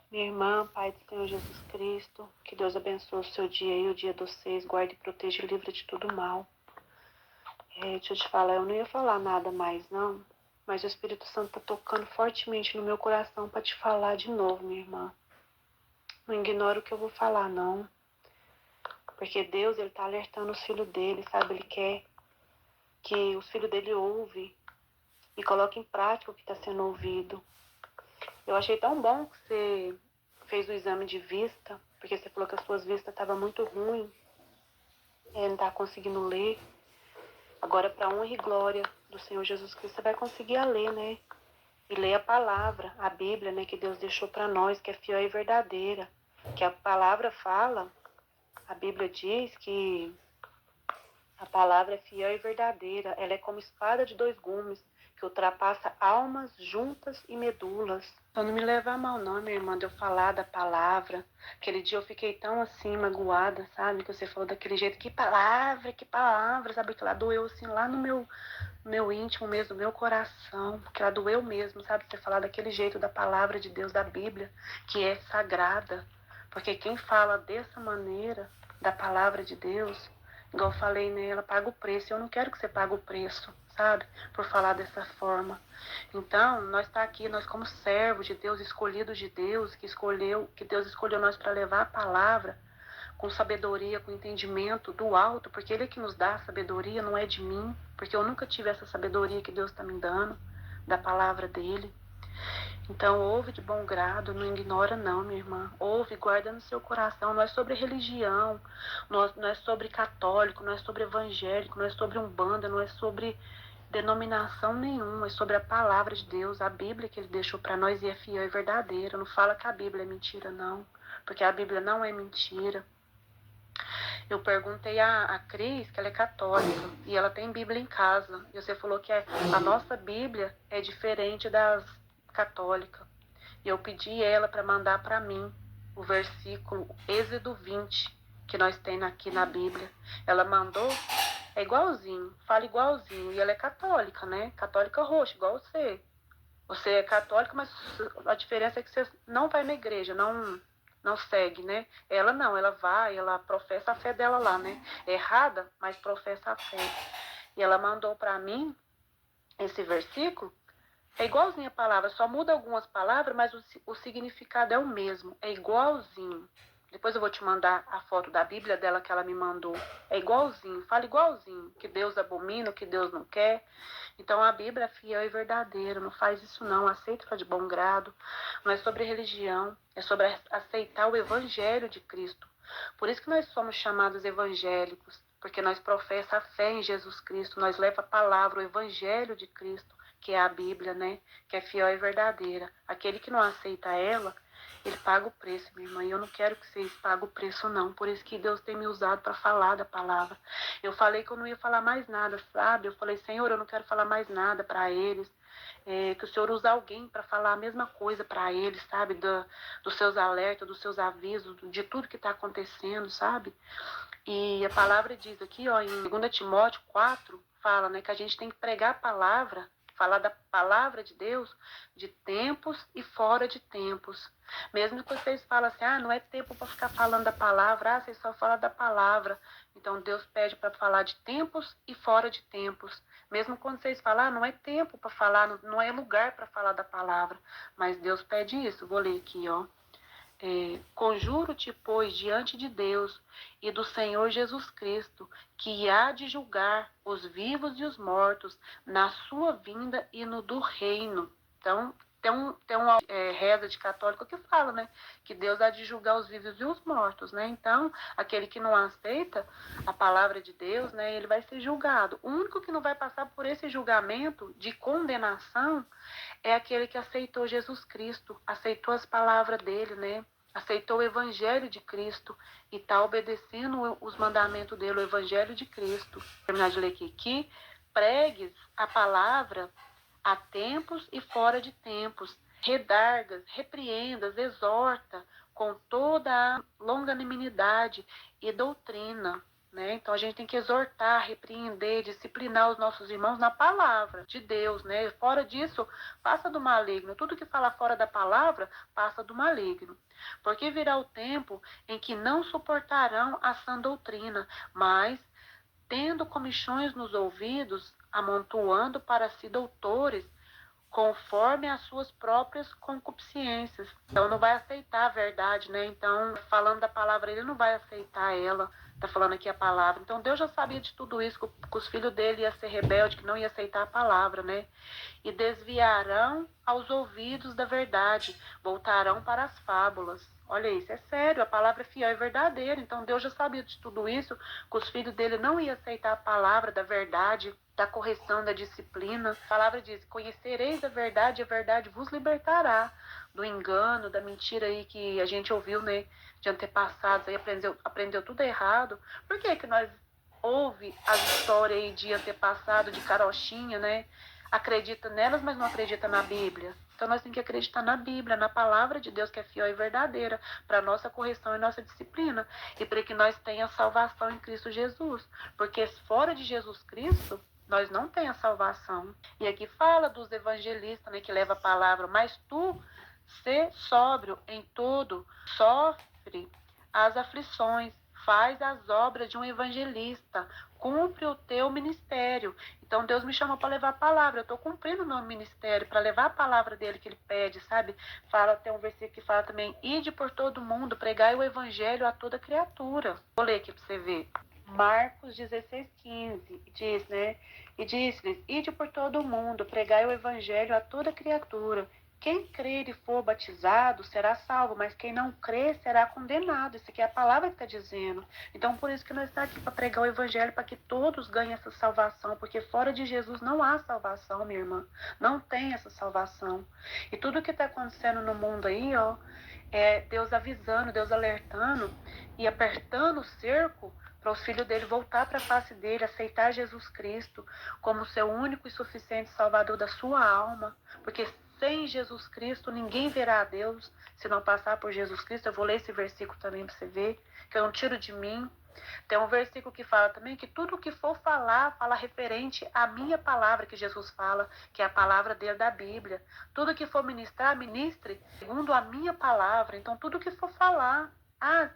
Minha irmã, Pai do Senhor Jesus Cristo, que Deus abençoe o seu dia e o dia dos seus, guarde e proteja e livre de todo mal. Deixa eu te falar, eu não ia falar nada mais não, mas o Espírito Santo está tocando fortemente no meu coração para te falar de novo, minha irmã. Não ignora o que eu vou falar, não. Porque Deus, Ele está alertando os filhos dele, sabe? Ele quer que os filhos dele ouvem e coloquem em prática o que está sendo ouvido. Eu achei tão bom que você fez o exame de vista, porque você falou que as suas vistas estavam muito ruins, não estava conseguindo ler. Agora, para honra e glória do Senhor Jesus Cristo, você vai conseguir ler, né? E ler a palavra, a Bíblia, né, que Deus deixou para nós, que é fiel e verdadeira. Que a palavra fala, a Bíblia diz que a palavra é fiel e verdadeira. Ela é como espada de dois gumes, que ultrapassa almas, juntas e medulas. Então não me leva a mal não, minha irmã, de eu falar da palavra. Aquele dia eu fiquei tão assim, magoada, sabe? Que você falou daquele jeito, que palavra, sabe? Que ela doeu assim lá no meu íntimo mesmo, no meu coração. Que ela doeu mesmo, sabe? Você falar daquele jeito da palavra de Deus, da Bíblia, que é sagrada. Porque quem fala dessa maneira da palavra de Deus, igual eu falei nela, paga o preço. Eu não quero que você pague o preço, sabe? Por falar dessa forma. Então, nós tá aqui, nós como servos de Deus, escolhidos de Deus, que Deus escolheu nós para levar a palavra com sabedoria, com entendimento do alto, porque Ele é que nos dá a sabedoria, não é de mim, porque eu nunca tive essa sabedoria que Deus está me dando, da palavra dEle. Então, ouve de bom grado, não ignora não, minha irmã. Ouve, guarda no seu coração. Não é sobre religião, não é sobre católico, não é sobre evangélico, não é sobre umbanda, não é sobre denominação nenhuma. É sobre a palavra de Deus, a Bíblia que Ele deixou para nós e é fiel e verdadeira. Não fala que a Bíblia é mentira, não. Porque a Bíblia não é mentira. Eu perguntei a Cris, que ela é católica, e ela tem Bíblia em casa. E você falou que a nossa Bíblia é diferente das católicas. E eu pedi ela para mandar para mim o versículo Êxodo 20, que nós temos aqui na Bíblia. Ela mandou, é igualzinho, fala igualzinho. E ela é católica, né? Católica roxa, igual você. Você é católica, mas a diferença é que você não vai na igreja, não segue, né? Ela não, ela vai, ela professa a fé dela lá, né? É errada, mas professa a fé. E ela mandou para mim esse versículo. É igualzinho a palavra, só muda algumas palavras, mas o significado é o mesmo, é igualzinho. Depois eu vou te mandar a foto da Bíblia dela que ela me mandou. É igualzinho, fala igualzinho, que Deus abomina, o que Deus não quer. Então a Bíblia é fiel e verdadeira, não faz isso não, aceita de bom grado. Não é sobre religião, é sobre aceitar o Evangelho de Cristo. Por isso que nós somos chamados evangélicos, porque nós professamos a fé em Jesus Cristo, nós levamos a palavra, o Evangelho de Cristo, que é a Bíblia, né? Que é fiel e verdadeira. Aquele que não aceita ela, ele paga o preço, minha irmã. E eu não quero que vocês paguem o preço, não. Por isso que Deus tem me usado para falar da palavra. Eu falei que eu não ia falar mais nada, sabe? Eu falei, Senhor, eu não quero falar mais nada para eles. Que o Senhor use alguém para falar a mesma coisa para eles, sabe? Dos seus alertas, dos seus avisos, de tudo que está acontecendo, sabe? E a palavra diz aqui, ó, em 2 Timóteo 4, fala, né, que a gente tem que pregar a palavra, falar da palavra de Deus de tempos e fora de tempos. Mesmo que vocês falam assim, não é tempo para ficar falando da palavra, vocês só falam da palavra. Então Deus pede para falar de tempos e fora de tempos. Mesmo quando vocês falam, não é tempo para falar, não é lugar para falar da palavra. Mas Deus pede isso. Vou ler aqui, ó. Conjuro-te, pois, diante de Deus e do Senhor Jesus Cristo, que há de julgar os vivos e os mortos na sua vinda e no do reino. Então, tem uma reza de católico que fala, né? Que Deus há de julgar os vivos e os mortos, né? Então, aquele que não aceita a palavra de Deus, né? Ele vai ser julgado. O único que não vai passar por esse julgamento de condenação é aquele que aceitou Jesus Cristo, aceitou as palavras dele, né? Aceitou o evangelho de Cristo e está obedecendo os mandamentos dele, o evangelho de Cristo. Vou terminar de ler aqui. Que pregues a palavra a tempos e fora de tempos. Redargas, repreendas, exorta com toda a longanimidade e doutrina. né? Então a gente tem que exortar, repreender, disciplinar os nossos irmãos na palavra de Deus, né? Fora disso, passa do maligno. Tudo que fala fora da palavra, passa do maligno. Porque virá o tempo em que não suportarão a sã doutrina, mas, tendo comichões nos ouvidos, amontoando para si doutores, conforme as suas próprias concupiscências. Então não vai aceitar a verdade, né? Então, falando da palavra, ele não vai aceitar ela. Tá falando aqui a palavra. Então Deus já sabia de tudo isso, que os filhos dele iam ser rebeldes, que não ia aceitar a palavra, né? E desviarão aos ouvidos da verdade, voltarão para as fábulas. Olha isso, é sério, a palavra é fiel e verdadeira. Então Deus já sabia de tudo isso, que os filhos dele não iam aceitar a palavra da verdade, da correção, da disciplina. A palavra diz: conhecereis a verdade, e a verdade vos libertará do engano, da mentira aí que a gente ouviu, né, de antepassados, aí aprendeu tudo errado. Por que que nós ouve as histórias aí de antepassado, de carochinha, né? Acredita nelas, mas não acredita na Bíblia. Então nós temos que acreditar na Bíblia, na palavra de Deus, que é fiel e verdadeira, para nossa correção e nossa disciplina, e para que nós tenhamos salvação em Cristo Jesus. Porque fora de Jesus Cristo, nós não temos salvação. E aqui fala dos evangelistas, né, que leva a palavra: mas tu, sê sóbrio em tudo, sofre as aflições, faz as obras de um evangelista, cumpre o teu ministério. Então Deus me chamou para levar a palavra, eu estou cumprindo o meu ministério, para levar a palavra dele que ele pede, sabe? Fala, tem um versículo que fala também: ide por todo mundo, pregai o evangelho a toda criatura. Vou ler aqui para você ver. Marcos 16:15 diz, né? E disse-lhes: ide por todo mundo, pregai o evangelho a toda criatura. Quem crer e for batizado será salvo, mas quem não crer será condenado. Isso aqui é a palavra que está dizendo. Então, por isso que nós estamos aqui para pregar o evangelho, para que todos ganhem essa salvação, porque fora de Jesus não há salvação, minha irmã. Não tem essa salvação. E tudo que está acontecendo no mundo aí, ó, é Deus avisando, Deus alertando e apertando o cerco para os filhos dele voltar para a face dele, aceitar Jesus Cristo como seu único e suficiente Salvador da sua alma, porque sem Jesus Cristo ninguém verá a Deus se não passar por Jesus Cristo. Eu vou ler esse versículo também para você ver, que eu não tiro de mim. Tem um versículo que fala também que tudo que for falar, fala referente à minha palavra que Jesus fala, que é a palavra dele da Bíblia. Tudo que for ministrar, ministre segundo a minha palavra. Então tudo que for falar,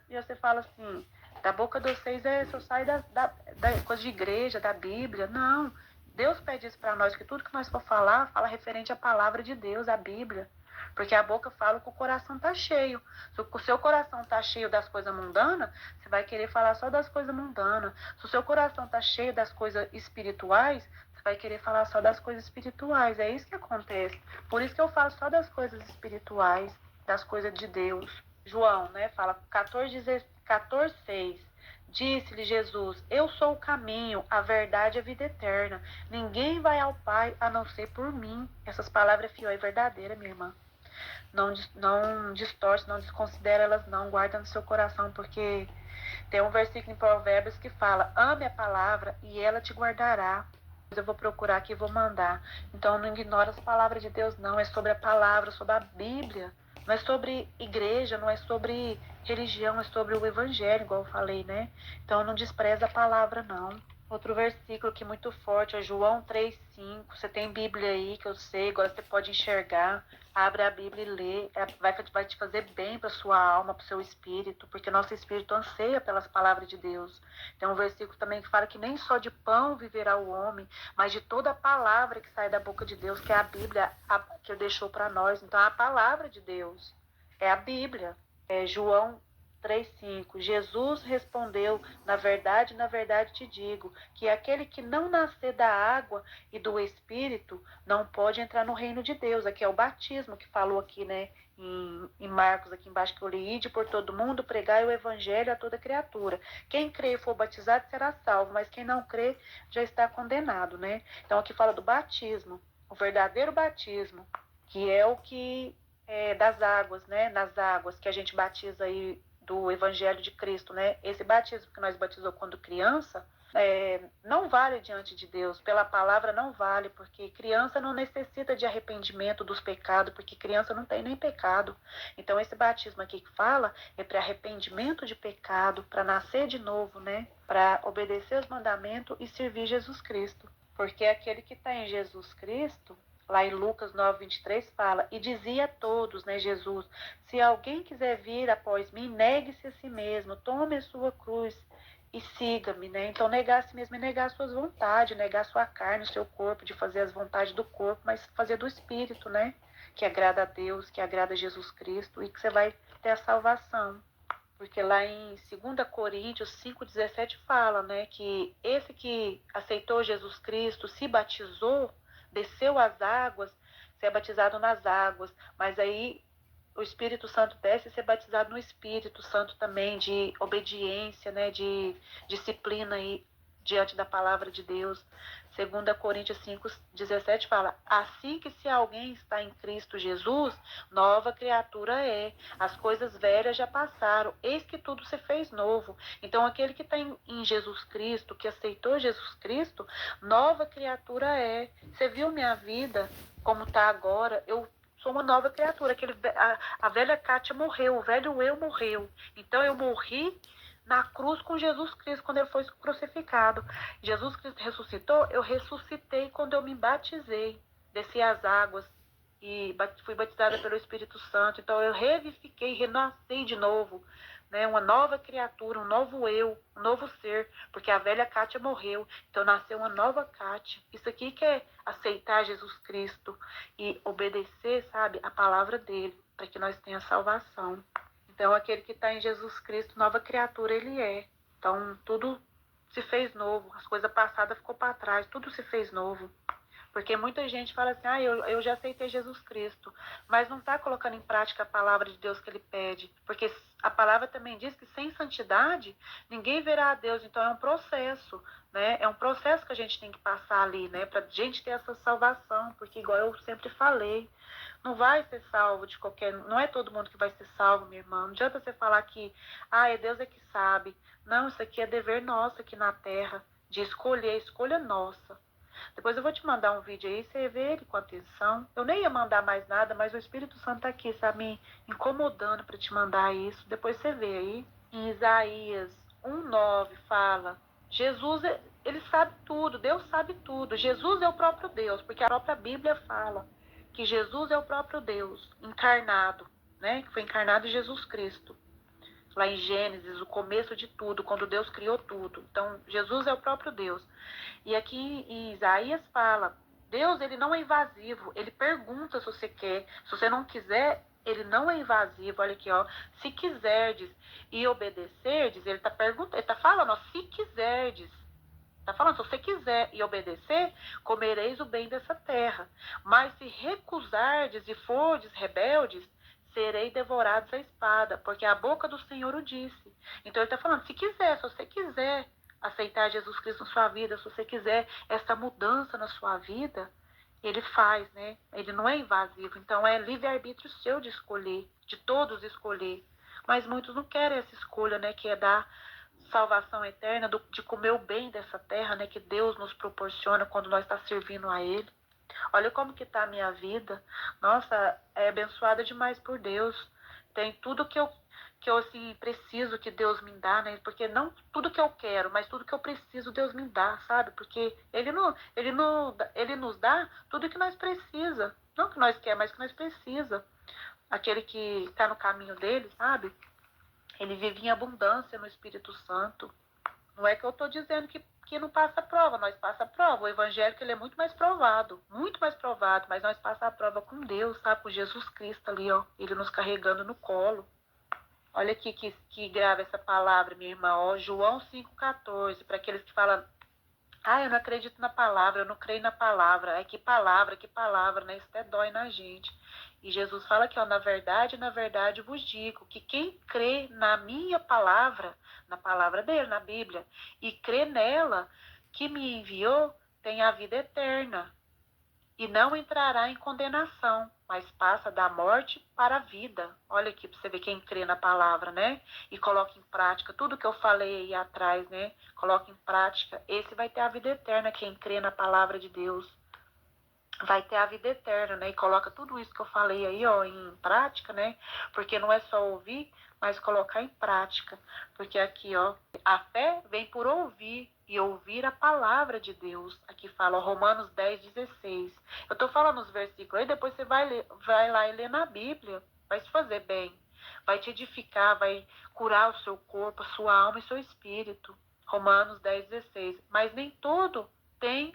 e você fala assim: da boca de vocês só sai da coisa de igreja, da Bíblia. Não. Deus pede isso para nós, que tudo que nós for falar, fala referente à palavra de Deus, à Bíblia. Porque a boca fala que o coração está cheio. Se o seu coração está cheio das coisas mundanas, você vai querer falar só das coisas mundanas. Se o seu coração está cheio das coisas espirituais, você vai querer falar só das coisas espirituais. É isso que acontece. Por isso que eu falo só das coisas espirituais, das coisas de Deus. João, né, fala 14:6. Disse-lhe Jesus: eu sou o caminho, a verdade e a vida eterna. Ninguém vai ao Pai a não ser por mim. Essas palavras é fiel e verdadeira, minha irmã. Não distorce, não desconsidera elas não. Guarda no seu coração, porque tem um versículo em Provérbios que fala: ame a palavra e ela te guardará. Eu vou procurar aqui e vou mandar. Então não ignora as palavras de Deus, não. É sobre a palavra, sobre a Bíblia. Não é sobre igreja, não é sobre religião, é sobre o evangelho, igual eu falei, né? Então não despreza a palavra, não. Outro versículo que é muito forte é João 3:5. Você tem Bíblia aí, que eu sei, agora você pode enxergar. Abre a Bíblia e lê. Vai te fazer bem para sua alma, para o seu espírito, porque nosso espírito anseia pelas palavras de Deus. Tem um versículo também que fala que nem só de pão viverá o homem, mas de toda a palavra que sai da boca de Deus, que é a Bíblia que ele deixou para nós. Então, a palavra de Deus é a Bíblia. É João 3:5. Jesus respondeu: na verdade te digo, que aquele que não nascer da água e do Espírito não pode entrar no reino de Deus. Aqui é o batismo que falou aqui, né? Em Marcos, aqui embaixo, que eu li: ide por todo mundo, pregai o evangelho a toda criatura. Quem crê e for batizado será salvo, mas quem não crê já está condenado, né? Então aqui fala do batismo, o verdadeiro batismo, que é o que das águas, né? Nas águas que a gente batiza aí do Evangelho de Cristo, né? Esse batismo que nós batizou quando criança, não vale diante de Deus, pela palavra não vale, porque criança não necessita de arrependimento dos pecados, porque criança não tem nem pecado. Então esse batismo aqui que fala é para arrependimento de pecado, para nascer de novo, né? Para obedecer os mandamentos e servir Jesus Cristo. Porque aquele que está em Jesus Cristo, lá em Lucas 9:23 fala, e dizia a todos, né, Jesus, se alguém quiser vir após mim, negue-se a si mesmo, tome a sua cruz e siga-me, né? Então negar a si mesmo é negar as suas vontades, negar a sua carne, o seu corpo, de fazer as vontades do corpo, mas fazer do Espírito, né? Que agrada a Deus, que agrada a Jesus Cristo e que você vai ter a salvação. Porque lá em 2 Coríntios 5:17 fala, né, que esse que aceitou Jesus Cristo, se batizou, desceu às águas, se é batizado nas águas, mas aí o Espírito Santo desce e ser batizado no Espírito Santo também, de obediência, né, de disciplina aí, diante da palavra de Deus. 2 Coríntios 5:17 fala, assim que se alguém está em Cristo Jesus, nova criatura é. As coisas velhas já passaram, eis que tudo se fez novo. Então aquele que está em Jesus Cristo, que aceitou Jesus Cristo, nova criatura é. Você viu minha vida como está agora? Eu sou uma nova criatura. A velha Kátia morreu, o velho eu morreu. Então eu morri na cruz com Jesus Cristo quando ele foi crucificado. Jesus Cristo ressuscitou, eu ressuscitei quando eu me batizei. Desci as águas e fui batizada pelo Espírito Santo. Então eu revivifiquei, renasci de novo. Né, uma nova criatura, um novo eu, um novo ser, porque a velha Kátia morreu, então nasceu uma nova Kátia. Isso aqui que é aceitar Jesus Cristo e obedecer, sabe, a palavra dele, para que nós tenhamos salvação. Então aquele que está em Jesus Cristo, nova criatura ele é. Então tudo se fez novo, as coisas passadas ficou para trás, tudo se fez novo. Porque muita gente fala assim, eu já aceitei Jesus Cristo, mas não está colocando em prática a palavra de Deus que ele pede. Porque a palavra também diz que sem santidade, ninguém verá a Deus. Então é um processo, né? É um processo que a gente tem que passar ali, né? Para a gente ter essa salvação. Porque igual eu sempre falei, não vai ser salvo de qualquer... Não é todo mundo que vai ser salvo, minha irmã. Não adianta você falar que, é Deus é que sabe. Não, isso aqui é dever nosso aqui na terra, de escolher, escolha nossa. Depois eu vou te mandar um vídeo aí, você vê ele com atenção. Eu nem ia mandar mais nada, mas o Espírito Santo tá aqui, sabe, me incomodando para te mandar isso. Depois você vê aí. Em Isaías 1:9 fala, Jesus, ele sabe tudo, Deus sabe tudo. Jesus é o próprio Deus, porque a própria Bíblia fala que Jesus é o próprio Deus, encarnado, né? Que foi encarnado em Jesus Cristo. Lá em Gênesis, o começo de tudo, quando Deus criou tudo. Então, Jesus é o próprio Deus. E aqui em Isaías fala, Deus ele não é invasivo, ele pergunta se você quer. Se você não quiser, ele não é invasivo. Olha aqui, ó. Se quiserdes e obedecerdes, ele está perguntando, ele está falando, ó, se quiserdes. Está falando, se você quiser e obedecer, comereis o bem dessa terra. Mas se recusardes e fordes rebeldes, serei devorados à espada, porque a boca do Senhor o disse. Então ele está falando, se quiser, se você quiser aceitar Jesus Cristo na sua vida, se você quiser essa mudança na sua vida, ele faz, né? Ele não é invasivo, então é livre-arbítrio seu de escolher, de todos escolher. Mas muitos não querem essa escolha, né? Que é dar salvação eterna, de comer o bem dessa terra, né? Que Deus nos proporciona quando nós estamos servindo a Ele. Olha como que está a minha vida. Nossa, é abençoada demais por Deus. Tem tudo que eu assim, preciso que Deus me dá, né? Porque não tudo que eu quero, mas tudo que eu preciso Deus me dá, sabe? Porque Ele nos dá tudo que nós precisa. Não que nós quer, mas que nós precisa. Aquele que está no caminho dele, sabe? Ele vive em abundância no Espírito Santo. Não é que eu estou dizendo que não passa prova, nós passa prova. O evangélico ele é muito mais provado, mas nós passa a prova com Deus, sabe? Com Jesus Cristo ali, ó, ele nos carregando no colo. Olha aqui que grava essa palavra, minha irmã, ó, João 5,14, para aqueles que falam, eu não acredito na palavra, eu não creio na palavra. Que palavra, né? Isso até dói na gente. E Jesus fala que, ó, na verdade vos digo que quem crê na minha palavra, na palavra dele, na Bíblia, e crê nela que me enviou, tem a vida eterna. e não entrará em condenação, mas passa da morte para a vida. Olha aqui para você ver quem crê na palavra, né? E coloca em prática tudo que eu falei aí atrás, né? Coloca em prática. Esse vai ter a vida eterna, quem crê na palavra de Deus. Vai ter a vida eterna, né? E coloca tudo isso que eu falei aí, ó, em prática, né? Porque não é só ouvir, mas colocar em prática. Porque aqui, ó, a fé vem por ouvir e ouvir a palavra de Deus. Aqui fala, ó, Romanos 10:16. Eu tô falando os versículos aí, depois você vai lá e lê na Bíblia. Vai se fazer bem. Vai te edificar, vai curar o seu corpo, a sua alma e seu espírito. Romanos 10:16. Mas nem todo tem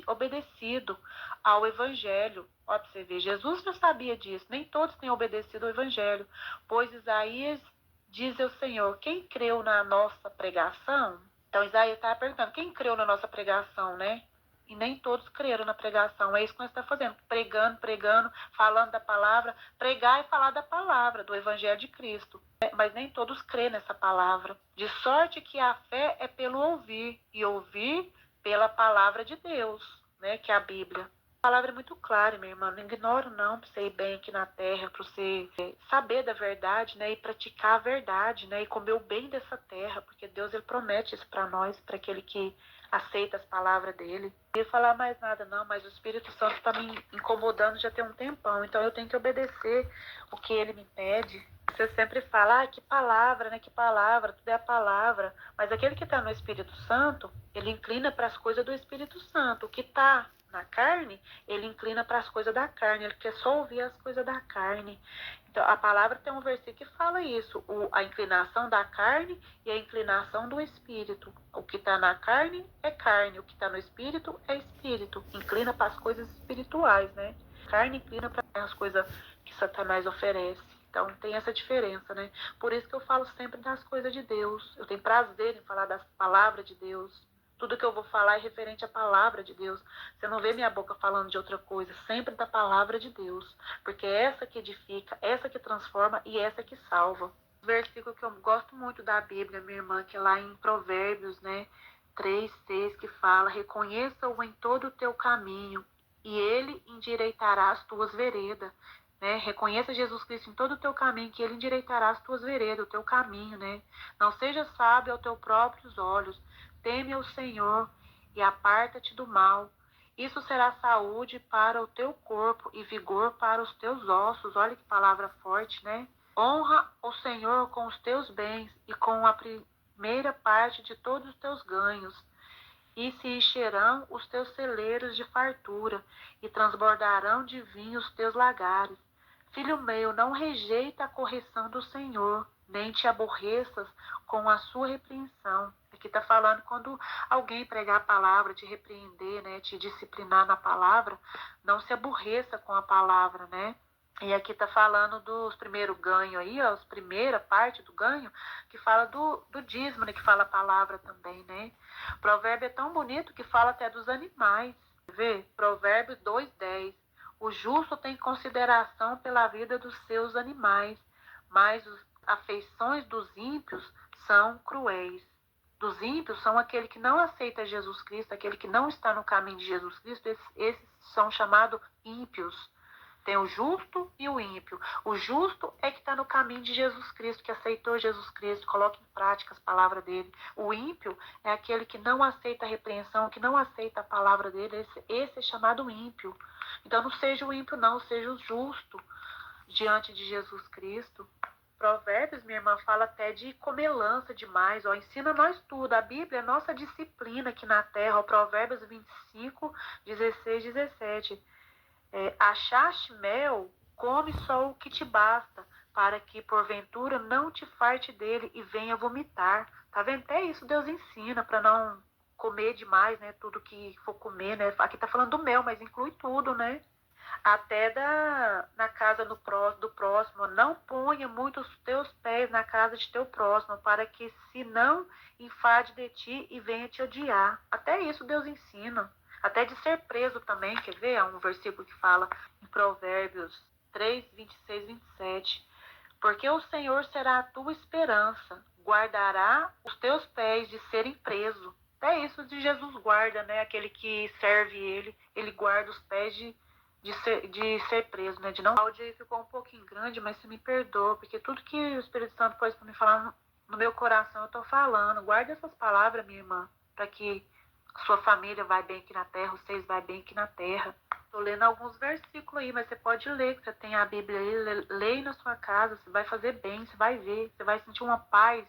obedecido ao Evangelho. Ó, pra você ver, Jesus já sabia disso. Nem todos têm obedecido ao Evangelho. Pois Isaías diz ao Senhor, quem creu na nossa pregação? Então Isaías estava perguntando, quem creu na nossa pregação, né? E nem todos creram na pregação. É isso que nós estamos fazendo. Pregando, falando da palavra. Pregar e falar da palavra, do Evangelho de Cristo. Mas nem todos creem nessa palavra. De sorte que a fé é pelo ouvir. E ouvir pela palavra de Deus, né? Que é a Bíblia. A palavra é muito clara, minha irmã. Não ignoro, não, para você ir bem aqui na terra, para você saber da verdade, né? E praticar a verdade, né? E comer o bem dessa terra, porque Deus, ele promete isso para nós, para aquele que aceita as palavras dele. Não ia falar mais nada, não, mas o Espírito Santo está me incomodando já tem um tempão, então eu tenho que obedecer o que ele me pede. Você sempre fala, que palavra, né? Que palavra, tudo é a palavra. Mas aquele que está no Espírito Santo, ele inclina para as coisas do Espírito Santo. O que está na carne, ele inclina para as coisas da carne. Ele quer só ouvir as coisas da carne. Então, a palavra tem um versículo que fala isso. A inclinação da carne e a inclinação do Espírito. O que está na carne é carne. O que está no Espírito é Espírito. Inclina para as coisas espirituais, né? Carne inclina para as coisas que Satanás oferece. Então tem essa diferença, né? Por isso que eu falo sempre das coisas de Deus. Eu tenho prazer em falar das palavras de Deus. Tudo que eu vou falar é referente à palavra de Deus. Você não vê minha boca falando de outra coisa, sempre da palavra de Deus. Porque é essa que edifica, essa que transforma e essa que salva. O versículo que eu gosto muito da Bíblia, minha irmã, que é lá em Provérbios, né? 3:6, que fala, reconheça-o em todo o teu caminho e ele endireitará as tuas veredas. Né? Reconheça Jesus Cristo em todo o teu caminho, que ele endireitará as tuas veredas, o teu caminho, né? Não seja sábio aos teus próprios olhos, teme ao Senhor e aparta-te do mal. Isso será saúde para o teu corpo e vigor para os teus ossos. Olha que palavra forte, né? Honra o Senhor com os teus bens e com a primeira parte de todos os teus ganhos. E se encherão os teus celeiros de fartura, e transbordarão de vinho os teus lagares. Filho meu, não rejeita a correção do Senhor, nem te aborreças com a sua repreensão. Aqui está falando quando alguém pregar a palavra, te repreender, né, te disciplinar na palavra, não se aborreça com a palavra, né? E aqui está falando dos primeiros ganhos aí, ó, as primeira parte do ganho, que fala do dízimo, né, que fala a palavra também, né? Provérbio é tão bonito que fala até dos animais. Vê? Provérbio 2:10. O justo tem consideração pela vida dos seus animais, mas as afeições dos ímpios são cruéis. Dos ímpios são aquele que não aceita Jesus Cristo, aquele que não está no caminho de Jesus Cristo, esses são chamados ímpios. Tem o justo e o ímpio. O justo é que está no caminho de Jesus Cristo, que aceitou Jesus Cristo, coloca em prática as palavras dele. O ímpio é aquele que não aceita a repreensão, que não aceita a palavra dele. Esse é chamado ímpio. Então não seja o ímpio, não, seja o justo diante de Jesus Cristo. Provérbios, minha irmã, fala até de comelança demais. Ó, ensina nós tudo. A Bíblia é nossa disciplina aqui na terra. Ó, Provérbios 25:16-17. Achaste mel, come só o que te basta, para que porventura não te farte dele e venha vomitar. Tá vendo? Até isso Deus ensina para não comer demais, né? Tudo que for comer, né? Aqui tá falando do mel, mas inclui tudo, né? Até na casa do próximo. Não ponha muito os teus pés na casa de teu próximo, para que se não enfade de ti e venha te odiar. Até isso Deus ensina. Até de ser preso também, quer ver? Há um versículo que fala em Provérbios 3:26-27. Porque o Senhor será a tua esperança, guardará os teus pés de serem presos. É isso de Jesus guarda, né? Aquele que serve ele guarda os pés de ser preso, né? De não. O áudio aí ficou um pouquinho grande, mas você me perdoa, porque tudo que o Espírito Santo pôs para me falar no meu coração, eu tô falando. Guarda essas palavras, minha irmã, para que sua família vai bem aqui na terra, vocês vai bem aqui na terra. Tô lendo alguns versículos aí, mas você pode ler, que você tem a Bíblia aí, leia na sua casa, você vai fazer bem, você vai ver, você vai sentir uma paz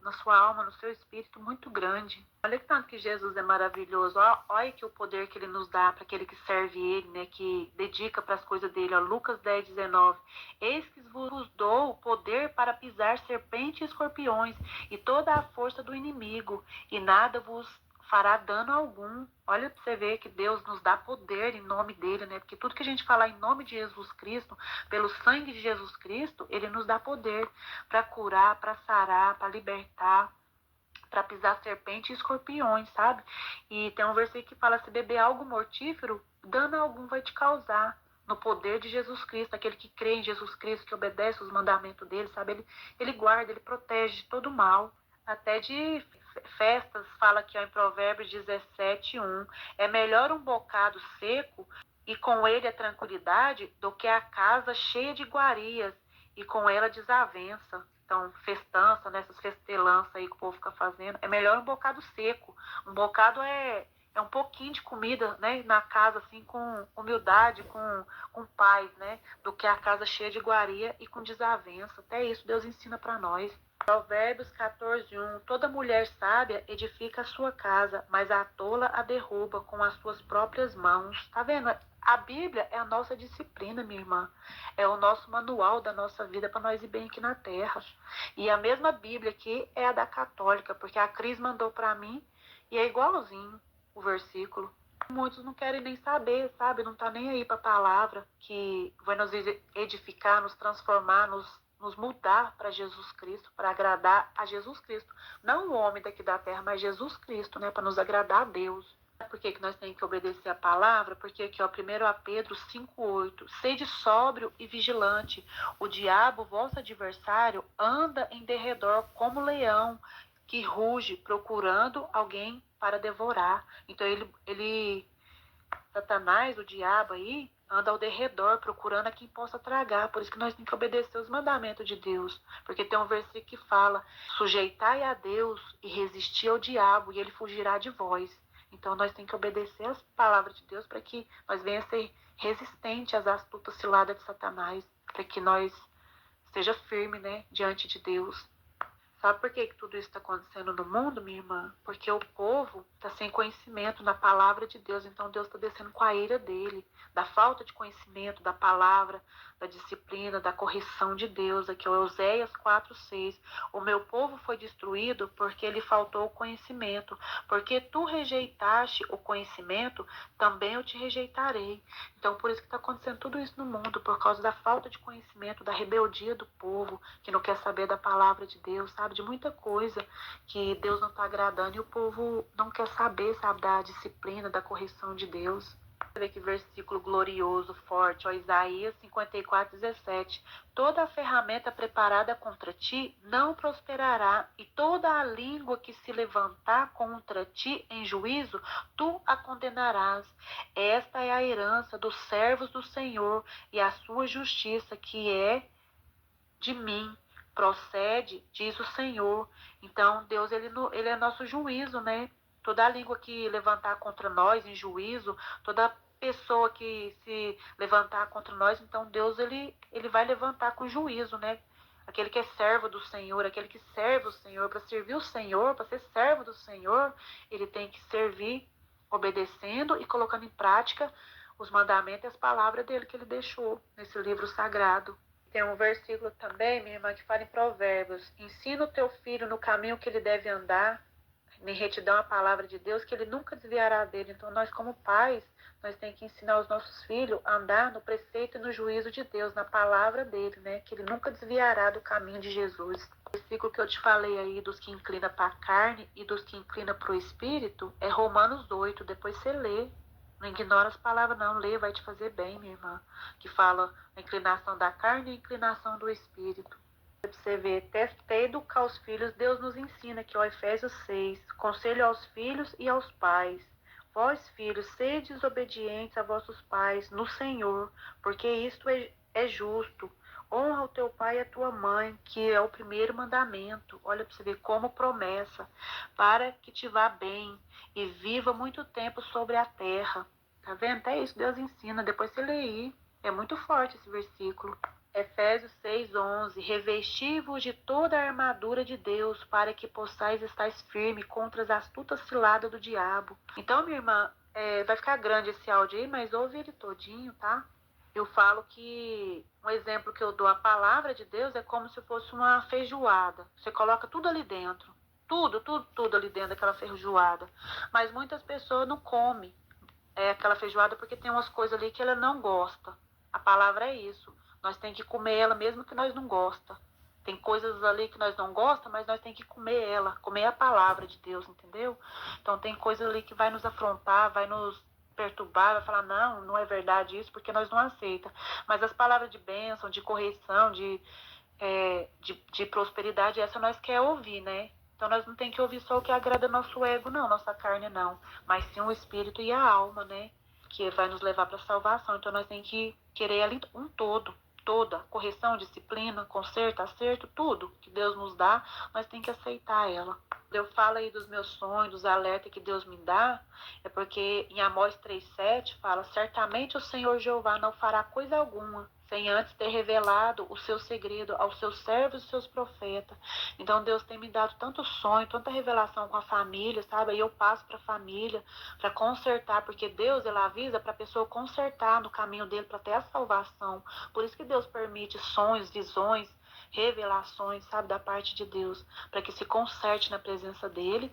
na sua alma, no seu espírito muito grande. Olha que tanto que Jesus é maravilhoso. Olha que o poder que ele nos dá para aquele que serve ele, né, que dedica para as coisas dele. Ó, Lucas 10:19. Eis que vos dou o poder para pisar serpentes e escorpiões e toda a força do inimigo, e nada vos fará dano algum. Olha para você ver que Deus nos dá poder em nome dele, né? Porque tudo que a gente falar em nome de Jesus Cristo, pelo sangue de Jesus Cristo, ele nos dá poder para curar, para sarar, para libertar, para pisar serpente e escorpiões, sabe? E tem um versículo que fala: se beber algo mortífero, dano algum vai te causar. No poder de Jesus Cristo, aquele que crê em Jesus Cristo, que obedece os mandamentos dele, sabe? Ele guarda, ele protege de todo mal. Até de festas, fala aqui ó, em Provérbios 17:1. É melhor um bocado seco e com ele a tranquilidade do que a casa cheia de iguarias e com ela desavença. Então, festança, nessas festelanças aí que o povo fica fazendo, é melhor um bocado seco. Um bocado é um pouquinho de comida, né, na casa, assim, com humildade, com paz, né, do que a casa cheia de iguaria e com desavença. Até isso Deus ensina para nós. Provérbios 14:1. Toda mulher sábia edifica a sua casa, mas a tola a derruba com as suas próprias mãos. Tá vendo? A Bíblia é a nossa disciplina, minha irmã. É o nosso manual da nossa vida para nós ir bem aqui na terra. E a mesma Bíblia aqui é a da católica, porque a Cris mandou para mim e é igualzinho o versículo. Muitos não querem nem saber, sabe? Não tá nem aí para a palavra que vai nos edificar, nos transformar, nos mudar para Jesus Cristo, para agradar a Jesus Cristo. Não o homem daqui da terra, mas Jesus Cristo, né? Para nos agradar a Deus. Por que nós temos que obedecer a palavra? Porque aqui, ó, 1 Pedro 5:8. Sede sóbrio e vigilante. O diabo, vosso adversário, anda em derredor como leão, que ruge, procurando alguém para devorar. Então, Satanás, o diabo aí, anda ao derredor, procurando a quem possa tragar. Por isso que nós temos que obedecer os mandamentos de Deus. Porque tem um versículo que fala: sujeitai a Deus e resistir ao diabo, e ele fugirá de vós. Então nós temos que obedecer as palavras de Deus para que nós venhamos a ser resistentes às astutas ciladas de Satanás, para que nós esteja firme, né, diante de Deus. Sabe por que tudo isso está acontecendo no mundo, minha irmã? Porque o povo está sem conhecimento na palavra de Deus. Então Deus está descendo com a ira dele, da falta de conhecimento da palavra, da disciplina, da correção de Deus. Aqui é o Oséias 4:6. O meu povo foi destruído porque lhe faltou o conhecimento. Porque tu rejeitaste o conhecimento, também eu te rejeitarei. Então por isso que está acontecendo tudo isso no mundo, por causa da falta de conhecimento, da rebeldia do povo, que não quer saber da palavra de Deus, sabe? De muita coisa que Deus não está agradando e o povo não quer saber, sabe? Da disciplina, da correção de Deus. Olha que versículo glorioso, forte, ó, Isaías 54:17. Toda a ferramenta preparada contra ti não prosperará, e toda a língua que se levantar contra ti em juízo, tu a condenarás. Esta é a herança dos servos do Senhor e a sua justiça, que é de mim, procede, diz o Senhor. Então Deus, ele é nosso juízo, né? Toda a língua que levantar contra nós em juízo, toda pessoa que se levantar contra nós, então Deus, ele vai levantar com juízo, né? Aquele que é servo do Senhor, aquele que serve o Senhor, para servir o Senhor, para ser servo do Senhor, ele tem que servir obedecendo e colocando em prática os mandamentos e as palavras dele que ele deixou nesse livro sagrado. Tem um versículo também, minha irmã, que fala em Provérbios: ensina o teu filho no caminho que ele deve andar, em retidão a palavra de Deus, que ele nunca desviará dele. Então nós, como pais, nós temos que ensinar os nossos filhos a andar no preceito e no juízo de Deus, na palavra dele, né? Que ele nunca desviará do caminho de Jesus. O versículo que eu te falei aí, dos que inclinam para a carne e dos que inclinam para o espírito, é Romanos 8, depois você lê. Não ignora as palavras não, lê, vai te fazer bem, minha irmã. Que fala a inclinação da carne e a inclinação do espírito. Você vê, até educar os filhos, Deus nos ensina aqui, ó, Efésios 6, conselho aos filhos e aos pais. Vós, filhos, sedes obedientes a vossos pais no Senhor, porque isto é justo. Honra o teu pai e a tua mãe, que é o primeiro mandamento. Olha para você ver como promessa, para que te vá bem e viva muito tempo sobre a terra. Tá vendo? Até isso Deus ensina. Depois você lê aí. É muito forte esse versículo. Efésios 6:11. Revesti-vos de toda a armadura de Deus, para que possais estar firme contra as astutas ciladas do diabo. Então, minha irmã, vai ficar grande esse áudio aí, mas ouve ele todinho, tá? Eu falo que um exemplo que eu dou, a palavra de Deus é como se fosse uma feijoada. Você coloca tudo ali dentro. Tudo ali dentro daquela feijoada. Mas muitas pessoas não comem aquela feijoada porque tem umas coisas ali que ela não gosta. A palavra é isso. Nós temos que comer ela mesmo que nós não gosta. Tem coisas ali que nós não gostamos, mas nós temos que comer ela, comer a palavra de Deus, entendeu? Então tem coisas ali que vai nos afrontar, vai nos perturbar, vai falar, não, não é verdade isso, porque nós não aceita. Mas as palavras de bênção, de correção, de prosperidade, essa nós quer ouvir, né? Então nós não tem que ouvir só o que agrada nosso ego, não, nossa carne não, mas sim o espírito e a alma, né? Que vai nos levar para a salvação. Então nós tem que querer ali um todo, toda, correção, disciplina, conserto, acerto, tudo que Deus nos dá, nós tem que aceitar ela. Eu falo aí dos meus sonhos, dos alertas que Deus me dá, é porque em Amós 3:7 fala, certamente o Senhor Jeová não fará coisa alguma, sem antes ter revelado o seu segredo aos seus servos e seus profetas. Então Deus tem me dado tanto sonho, tanta revelação com a família, sabe? Aí eu passo para a família, para consertar, porque Deus, ele avisa para a pessoa consertar no caminho dele para ter a salvação. Por isso que Deus permite sonhos, visões, revelações, sabe, da parte de Deus, para que se conserte na presença dele,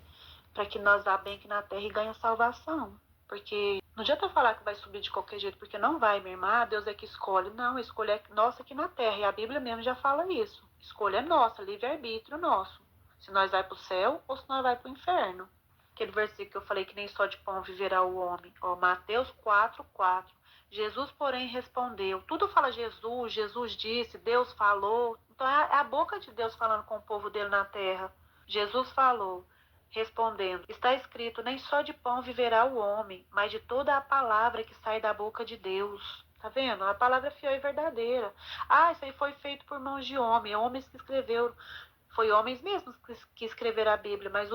para que nós vá bem aqui na terra e ganhe a salvação. Porque não adianta falar que vai subir de qualquer jeito, porque não vai, minha irmã. Deus é que escolhe. Não, a escolha é nossa aqui na terra. E a Bíblia mesmo já fala isso. Escolha é nossa, livre-arbítrio nosso. Se nós vai para o céu ou se nós vai para o inferno. Aquele versículo que eu falei que nem só de pão viverá o homem. Ó, Mateus 4:4. Jesus, porém, respondeu. Tudo fala Jesus, Jesus disse, Deus falou. Então é a boca de Deus falando com o povo dele na terra. Jesus falou. Respondendo, está escrito, nem só de pão viverá o homem, mas de toda a palavra que sai da boca de Deus. Tá vendo? A palavra é fiel e verdadeira. Ah, isso aí foi feito por mãos de homem, homens que escreveram, foi homens mesmos que escreveram a Bíblia, mas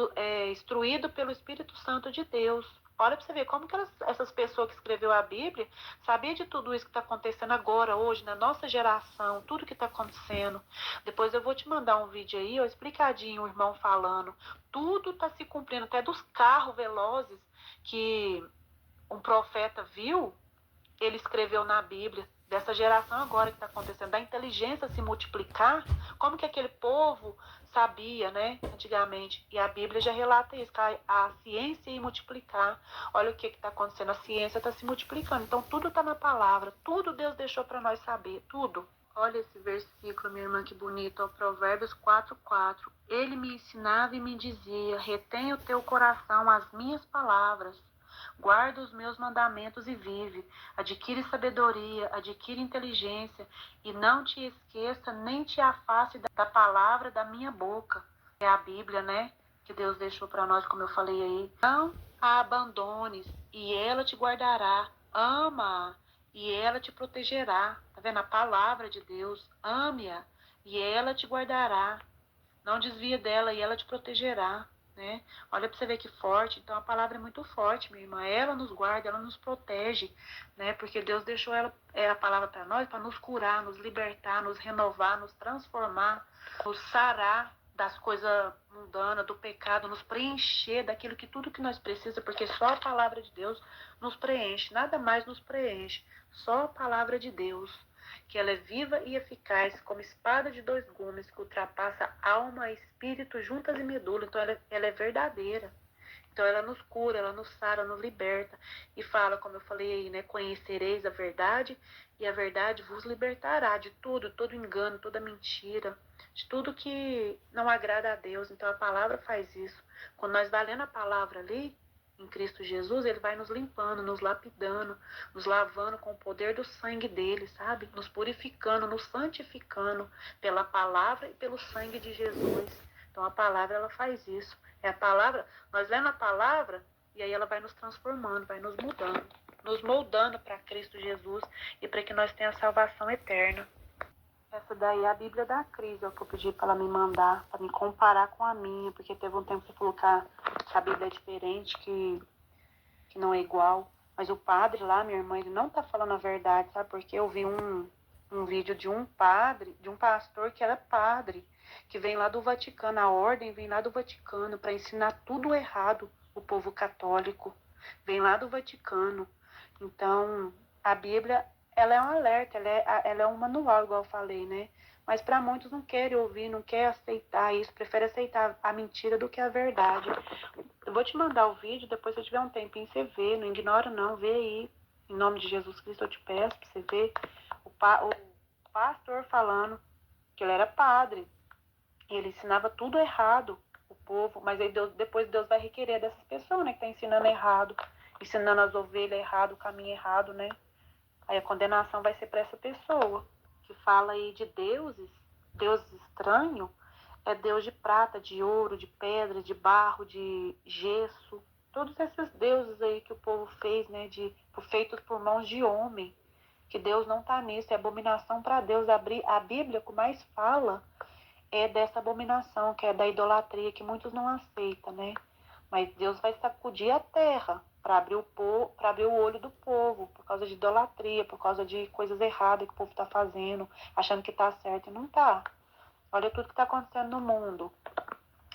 instruído pelo Espírito Santo de Deus. Olha para você ver como que essas pessoas que escreveu a Bíblia sabia de tudo isso que está acontecendo agora, hoje, na nossa geração, tudo que está acontecendo. Depois eu vou te mandar um vídeo aí, ó, explicadinho, o irmão falando. Tudo está se cumprindo, até dos carros velozes que um profeta viu, ele escreveu na Bíblia. Dessa geração agora que está acontecendo, da inteligência se multiplicar, como que aquele povo sabia, né, antigamente. E a Bíblia já relata isso, que a ciência ia multiplicar. Olha o que está acontecendo, a ciência está se multiplicando. Então tudo está na palavra, tudo Deus deixou para nós saber, tudo. Olha esse versículo, minha irmã, que bonito, ó, Provérbios 4:4. Ele me ensinava e me dizia, retém o teu coração as minhas palavras, guarda os meus mandamentos e vive. Adquire sabedoria, adquire inteligência, e não te esqueça nem te afaste da palavra da minha boca. É a Bíblia, né? Que Deus deixou para nós, como eu falei aí. Não a abandones, e ela te guardará. Ama-a, e ela te protegerá. Tá vendo? A palavra de Deus. Ame-a, e ela te guardará. Não desvia dela, e ela te protegerá. Né? Olha para você ver que forte. Então a palavra é muito forte, minha irmã. Ela nos guarda, ela nos protege, né? Porque Deus deixou a palavra para nós, para nos curar, nos libertar, nos renovar, nos transformar, nos sarar das coisas mundanas, do pecado, nos preencher daquilo que tudo que nós precisamos, porque só a palavra de Deus nos preenche, nada mais nos preenche, só a palavra de Deus, que ela é viva e eficaz, como espada de dois gumes, que ultrapassa alma, espírito, juntas e medula. Então ela é verdadeira. Então ela nos cura, ela nos sara, nos liberta. E fala, como eu falei aí, né? Conhecereis a verdade, e a verdade vos libertará de tudo, todo engano, toda mentira, de tudo que não agrada a Deus. Então a palavra faz isso. Quando nós vai lendo a palavra ali, em Cristo Jesus, ele vai nos limpando, nos lapidando, nos lavando com o poder do sangue dele, sabe? Nos purificando, nos santificando pela palavra e pelo sangue de Jesus. Então a palavra, ela faz isso. É a palavra, nós lemos a palavra e aí ela vai nos transformando, vai nos moldando para Cristo Jesus e para que nós tenhamos a salvação eterna. Essa daí é a Bíblia da Cris, é o que eu pedi para ela me mandar, para me comparar com a minha, porque teve um tempo que você falou que a Bíblia é diferente, que não é igual. Mas o padre lá, minha irmã, ele não tá falando a verdade, sabe? Porque eu vi um vídeo de um padre, de um pastor que era padre, que vem lá do Vaticano, a ordem vem lá do Vaticano para ensinar tudo errado o povo católico. Vem lá do Vaticano. Então, a Bíblia, ela é um alerta, ela é um manual, igual eu falei, né? Mas para muitos não querem ouvir, não querem aceitar isso, preferem aceitar a mentira do que a verdade. Eu vou te mandar o vídeo, depois se tiver um tempinho você vê, não ignora não, vê aí. Em nome de Jesus Cristo eu te peço para você ver o pastor falando que ele era padre. E ele ensinava tudo errado, o povo, mas aí depois Deus vai requerer dessas pessoas, né, que tá ensinando errado, ensinando as ovelhas errado, o caminho errado, né? Aí a condenação vai ser para essa pessoa que fala aí de deuses estranhos, é Deus de prata, de ouro, de pedra, de barro, de gesso, todos esses deuses aí que o povo fez, né, feitos por mãos de homem, que Deus não está nisso, é abominação para Deus. A Bíblia que mais fala é dessa abominação, que é da idolatria, que muitos não aceitam, né? Mas Deus vai sacudir a terra para abrir o olho do povo, por causa de idolatria, por causa de coisas erradas que o povo está fazendo, achando que está certo e não está. Olha tudo que está acontecendo no mundo.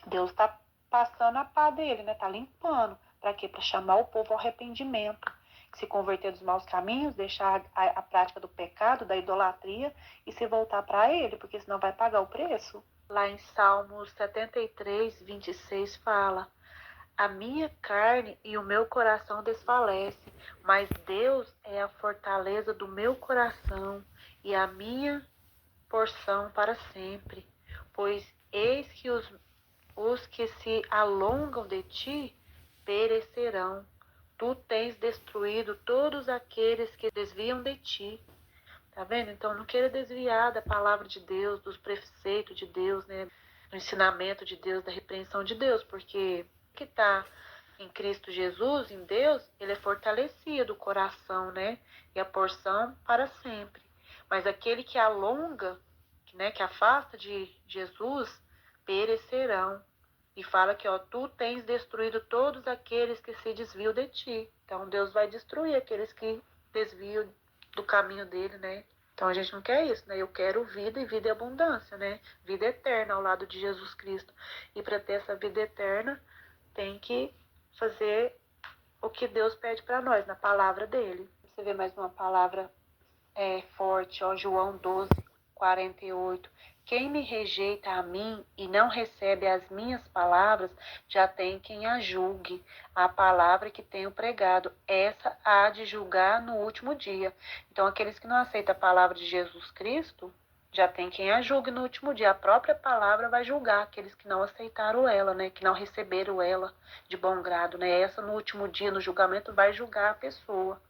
Deus está passando a pá dele, né? Está limpando. Para quê? Para chamar o povo ao arrependimento. Se converter dos maus caminhos, deixar a prática do pecado, da idolatria e se voltar para ele, porque senão vai pagar o preço. Lá em Salmos 73, 26 fala: a minha carne e o meu coração desfalecem, mas Deus é a fortaleza do meu coração e a minha porção para sempre. Pois eis que os que se alongam de ti perecerão. Tu tens destruído todos aqueles que desviam de ti. Tá vendo? Então não queira desviar da palavra de Deus, dos preceitos de Deus, né? Do ensinamento de Deus, da repreensão de Deus, porque o que está em Cristo Jesus, em Deus, ele é fortalecido o coração, né? E a porção para sempre. Mas aquele que alonga, né, que afasta de Jesus, perecerão. E fala que, ó, tu tens destruído todos aqueles que se desviam de ti. Então Deus vai destruir aqueles que desviam do caminho dele, né? Então a gente não quer isso, né? Eu quero vida e vida e abundância, né? Vida eterna ao lado de Jesus Cristo. E para ter essa vida eterna, tem que fazer o que Deus pede para nós, na palavra dele. Você vê mais uma palavra forte, ó, João 12, 48. Quem me rejeita a mim e não recebe as minhas palavras, já tem quem a julgue. A palavra que tenho pregado, essa há de julgar no último dia. Então, aqueles que não aceitam a palavra de Jesus Cristo, já tem quem a julgue no último dia. A própria palavra vai julgar aqueles que não aceitaram ela, né? Que não receberam ela de bom grado, né? Essa no último dia, no julgamento, vai julgar a pessoa.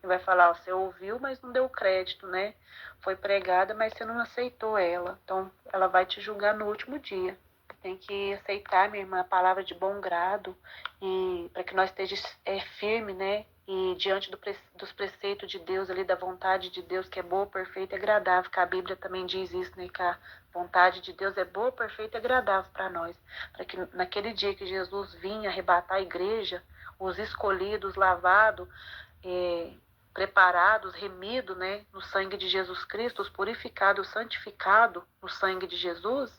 E vai falar, ó, você ouviu, mas não deu crédito, né? Foi pregada, mas você não aceitou ela. Então, ela vai te julgar no último dia. Tem que aceitar, minha irmã, a palavra de bom grado, e para que nós estejamos firme, né? E diante dos preceitos de Deus, ali da vontade de Deus, que é boa, perfeita e agradável, que a Bíblia também diz isso, né? Que a vontade de Deus é boa, perfeita e agradável para nós. Para que naquele dia que Jesus vinha arrebatar a igreja, os escolhidos, lavados, preparados, remidos, né, no sangue de Jesus Cristo, os purificados, santificados no sangue de Jesus,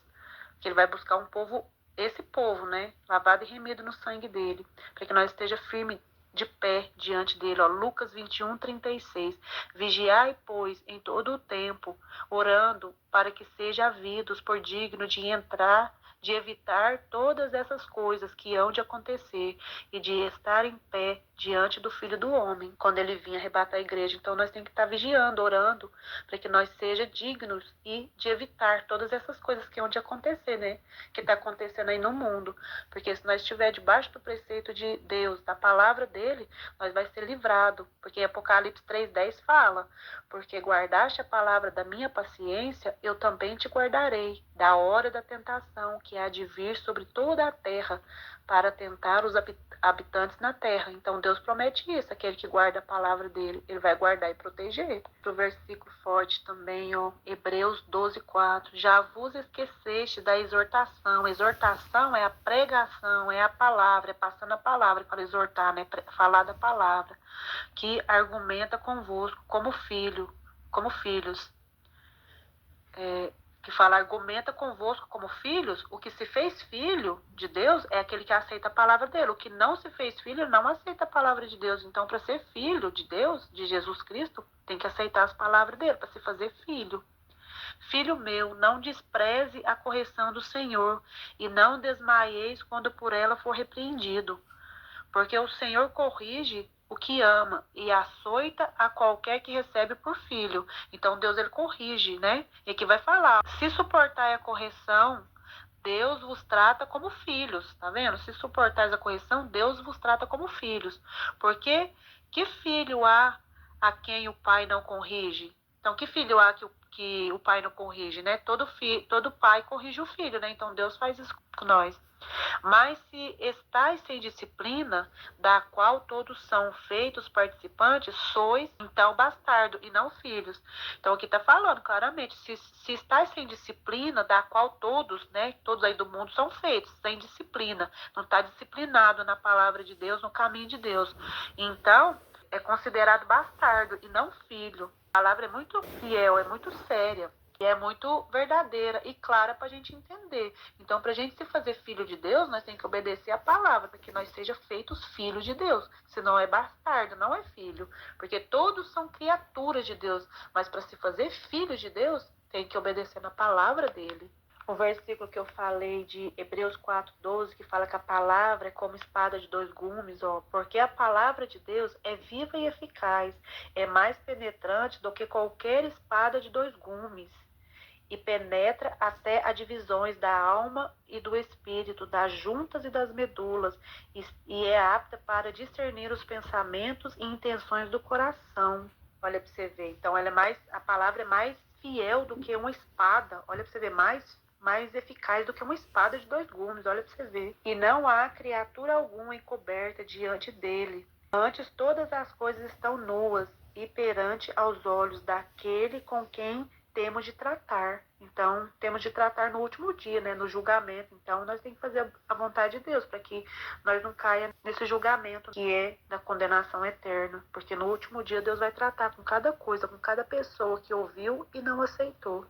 que ele vai buscar um povo, esse povo, né, lavado e remido no sangue dele, para que nós esteja firme de pé diante dele, ó, Lucas 21, 36. Vigiai, pois, em todo o tempo, orando para que seja havidos por digno de entrar de evitar todas essas coisas que hão de acontecer e de estar em pé diante do Filho do Homem, quando ele vir arrebatar a igreja. Então nós temos que estar vigiando, orando, para que nós sejamos dignos e de evitar todas essas coisas que hão de acontecer, né? Que está acontecendo aí no mundo. Porque se nós estiver debaixo do preceito de Deus, da palavra dele, nós vai ser livrado. Porque Apocalipse 3:10 fala: porque guardaste a palavra da minha paciência, eu também te guardarei da hora da tentação que há de vir sobre toda a terra para tentar os habitantes na terra. Então Deus promete isso, aquele que guarda a palavra dele, ele vai guardar e proteger. O versículo forte também, ó, Hebreus 12:4. Já vos esqueceste da exortação. Exortação é a pregação, é a palavra, é passando a palavra para exortar, né? Falar da palavra, que argumenta convosco como filhos. Que fala, argumenta convosco como filhos. O que se fez filho de Deus é aquele que aceita a palavra dele. O que não se fez filho não aceita a palavra de Deus. Então, para ser filho de Deus, de Jesus Cristo, tem que aceitar as palavras dele, para se fazer filho. Filho meu, não despreze a correção do Senhor, e não desmaieis quando por ela for repreendido. Porque o Senhor corrige o que ama e açoita a qualquer que recebe por filho. Então Deus, ele corrige, né? E aqui vai falar: se suportar a correção, Deus vos trata como filhos, tá vendo? Se suportais a correção, Deus vos trata como filhos. Porque que filho há a quem o pai não corrige? Então, que filho há que o pai não corrige, né? Todo pai corrige o filho, né? Então Deus faz isso com nós. Mas se estáis sem disciplina, da qual todos são feitos participantes, sois então bastardo e não filhos. Então aqui está falando claramente: se estáis sem disciplina, da qual todos, né, todos aí do mundo são feitos sem disciplina, não está disciplinado na palavra de Deus, no caminho de Deus, então é considerado bastardo e não filho. A palavra é muito fiel, é muito séria. E é muito verdadeira e clara para a gente entender. Então, para a gente se fazer filho de Deus, nós temos que obedecer a palavra, para que nós sejamos feitos filhos de Deus. Senão é bastardo, não é filho. Porque todos são criaturas de Deus. Mas para se fazer filho de Deus, tem que obedecer na palavra dele. O versículo que eu falei de Hebreus 4:12, que fala que a palavra é como espada de dois gumes, ó, porque a palavra de Deus é viva e eficaz, é mais penetrante do que qualquer espada de dois gumes, e penetra até as divisões da alma e do espírito, das juntas e das medulas, e é apta para discernir os pensamentos e intenções do coração. Olha para você ver. Então a palavra é mais fiel do que uma espada. Olha para você ver, mais eficaz do que uma espada de dois gumes. Olha para você ver. E não há criatura alguma encoberta diante dele. Antes todas as coisas estão nuas e perante aos olhos daquele com quem temos de tratar. Então, temos de tratar no último dia, né, no julgamento. Então, nós temos que fazer a vontade de Deus, para que nós não caia nesse julgamento que é da condenação eterna. Porque no último dia Deus vai tratar com cada coisa, com cada pessoa que ouviu e não aceitou.